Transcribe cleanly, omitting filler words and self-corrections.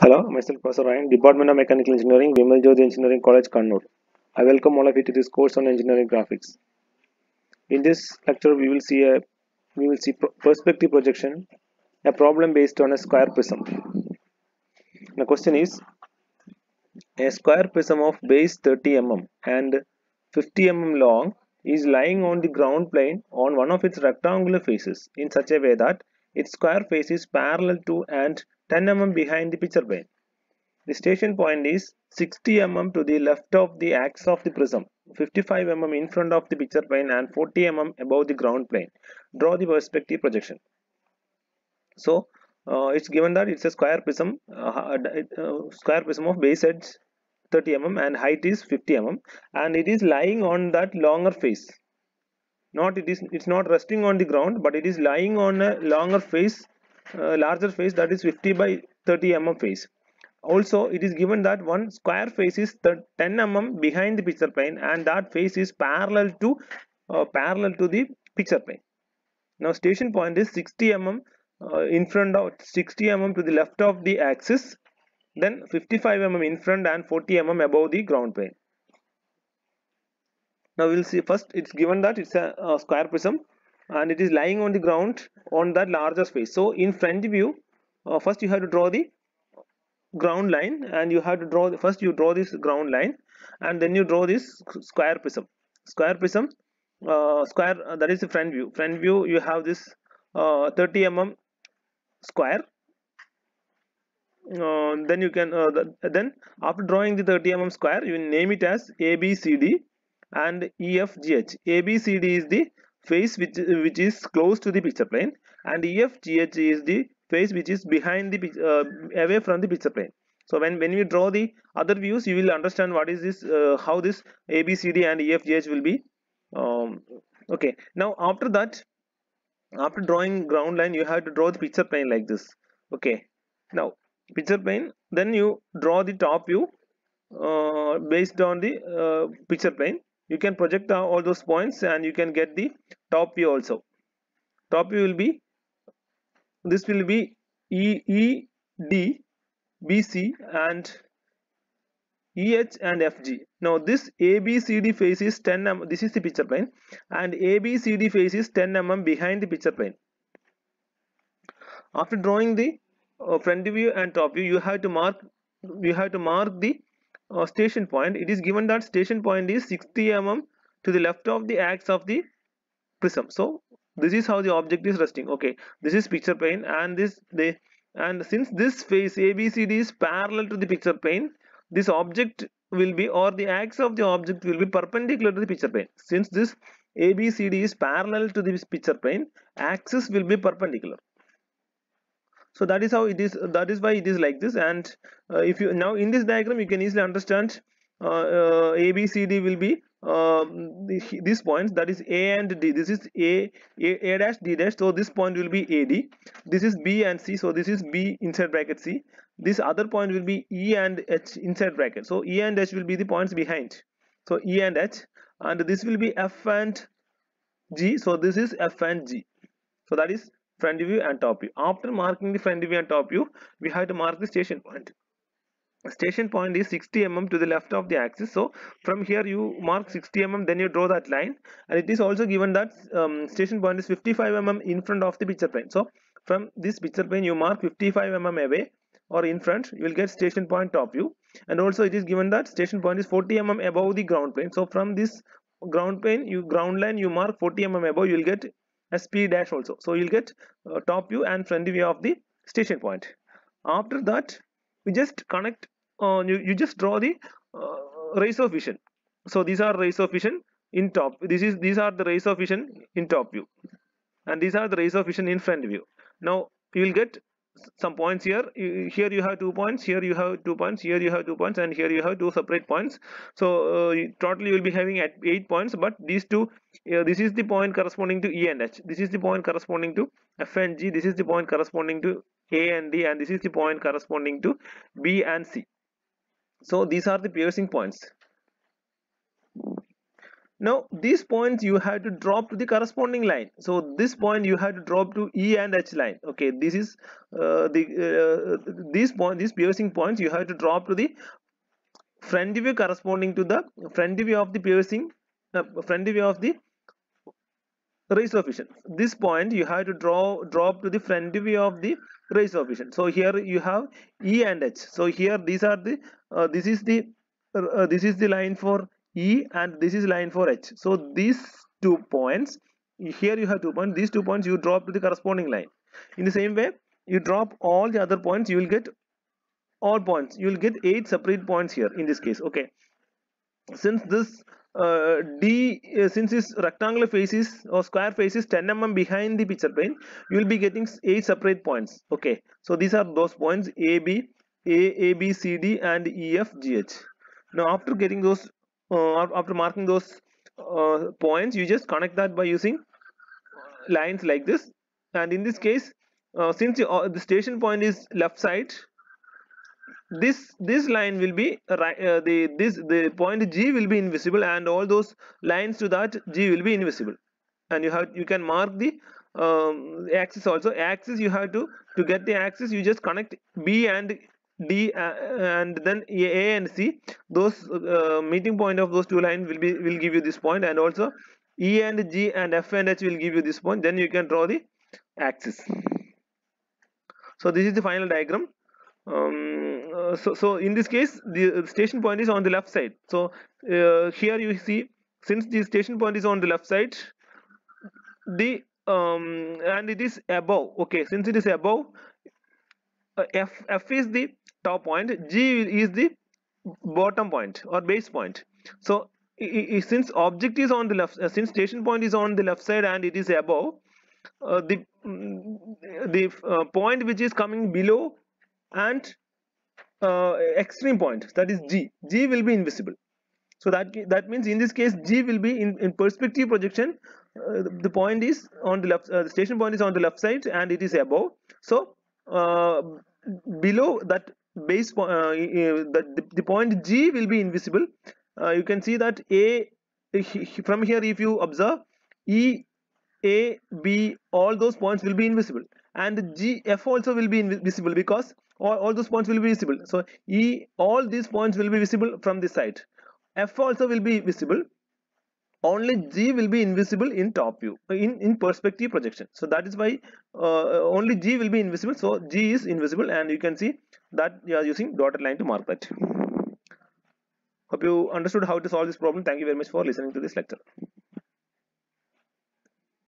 Hello, myself Professor Ryan, Department of Mechanical Engineering, Vimal Jyoti Engineering College, Kannur. I welcome all of you to this course on engineering graphics. In this lecture, we will see perspective projection, a problem based on a square prism. The question is: a square prism of base 30 mm and 50 mm long is lying on the ground plane on one of its rectangular faces in such a way that its square face is parallel to and 10 mm behind the picture plane. The station point is 60 mm to the left of the axis of the prism, 55 mm in front of the picture plane and 40 mm above the ground plane. Draw the perspective projection. So it's given that it's a square prism of base edge 30 mm and height is 50 mm, and it is lying on that longer face. It's not resting on the ground, but it is lying on a longer face, larger face, that is 50 by 30 mm face. Also, it is given that one square face is 10 mm behind the picture plane, and that face is parallel to the picture plane. Now, station point is 60 mm in front of 60 mm to the left of the axis, then 55 mm in front and 40 mm above the ground plane. Now we'll see. First, it's given that it's a square prism and it is lying on the ground on that larger space. So in front view, first you have to draw the ground line, and you have to draw first you draw this ground line, and then you draw this square prism. That is the front view. Front view, you have this 30 mm square. Then you can then after drawing the 30 mm square, you name it as ABCD and EFGH. ABCD is the face which is close to the picture plane, and EFGH is the face which is behind the away from the picture plane. So when you draw the other views, you will understand what is this, how this ABCD and EFGH will be. Okay. Now after that, after drawing ground line, you have to draw the picture plane like this. Okay. Now picture plane, then you draw the top view based on the picture plane. You can project all those points and you can get the top view also. Top view will be, this will be ED, BC and EH and FG. Now this ABCD face is 10 mm, this is the picture plane, and ABCD face is 10 mm behind the picture plane. After drawing the front view and top view, you have to mark the station point. It is given that station point is 60 mm to the left of the axis of the prism. So this is how the object is resting. Okay, this is picture plane, and since this face ABCD is parallel to the picture plane, this object will be, or the axis of the object will be perpendicular to the picture plane. Since this ABCD is parallel to the picture plane, axis will be perpendicular. So that is how it is, that is why it is like this. And if you now in this diagram, you can easily understand ABCD will be these points, that is A and D. This is A dash, D dash, so this point will be AD. This is B and C, so this is B inside bracket C. This other point will be E and H inside bracket, so E and H will be the points behind, so E and H. And this will be F and G, so this is F and G. So that is front view and top view. After marking the front view and top view, we have to mark the station point. Station point is 60 mm to the left of the axis. So from here you mark 60 mm, then you draw that line, and it is also given that station point is 55 mm in front of the picture plane. So from this picture plane you mark 55 mm away or in front, you will get station point top view. And also it is given that station point is 40 mm above the ground plane. So from this ground line you mark 40 mm above, you will get SP dash also. So you'll get top view and front view of the station point. After that, we just connect, you just draw the rays of vision. So these are rays of vision in top, these are the rays of vision in top view, and these are the rays of vision in front view. Now you will get some points here. Here you have 2 points, here you have 2 points, here you have 2 points, and here you have 2 separate points. So totally you will be having at 8 points, but these two, this is the point corresponding to E and H, this is the point corresponding to F and G, this is the point corresponding to A and D, and this is the point corresponding to B and C. So these are the piercing points. Now these points you have to drop to the corresponding line. So this point you have to drop to E and H line. Okay, this is these piercing points you have to drop to the front view corresponding to the front view of the piercing front view of the rays coefficient. This point you have to drop to the front view of the rays coefficient. So here you have E and H. So here these are the this is the line for E and this is line for H. So these 2 points, here you have 2 points, these 2 points you drop to the corresponding line. In the same way you drop all the other points, you will get all points, you will get 8 separate points here in this case. Okay, since this since this rectangular face is or square face is 10 mm behind the picture plane, you will be getting 8 separate points. Okay, so these are those points A B C D and E F G H. Now after getting those after marking those points, you just connect that by using lines like this. And in this case, since the station point is left side, this line will be the point G will be invisible, and all those lines to that G will be invisible. And you can mark the axis also. Axis you have to get the axis, you just connect B and D and then A and C. Those meeting point of those two lines will give you this point, and also E and G and F and H will give you this point. Then you can draw the axis. So this is the final diagram. So in this case the station point is on the left side. So here you see, since the station point is on the left side, the and it is above. Okay, since it is above, F is the top point, G is the bottom point or base point. So since object is on the left, since station point is on the left side and it is above, the point which is coming below and extreme point, that is G will be invisible. So that means in this case G will be in perspective projection. The point is on the left, the station point is on the left side and it is above. So below that base point, the point G will be invisible. You can see that from here, if you observe, E, A, B, all those points will be invisible, and G, F also will be invisible because all those points will be visible. So E, all these points will be visible from this side. F also will be visible. Only G will be invisible in top view, in perspective projection. So that is why only G will be invisible. So G is invisible, and you can see that you are using dotted line to mark that. Hope you understood how to solve this problem. Thank you very much for listening to this lecture.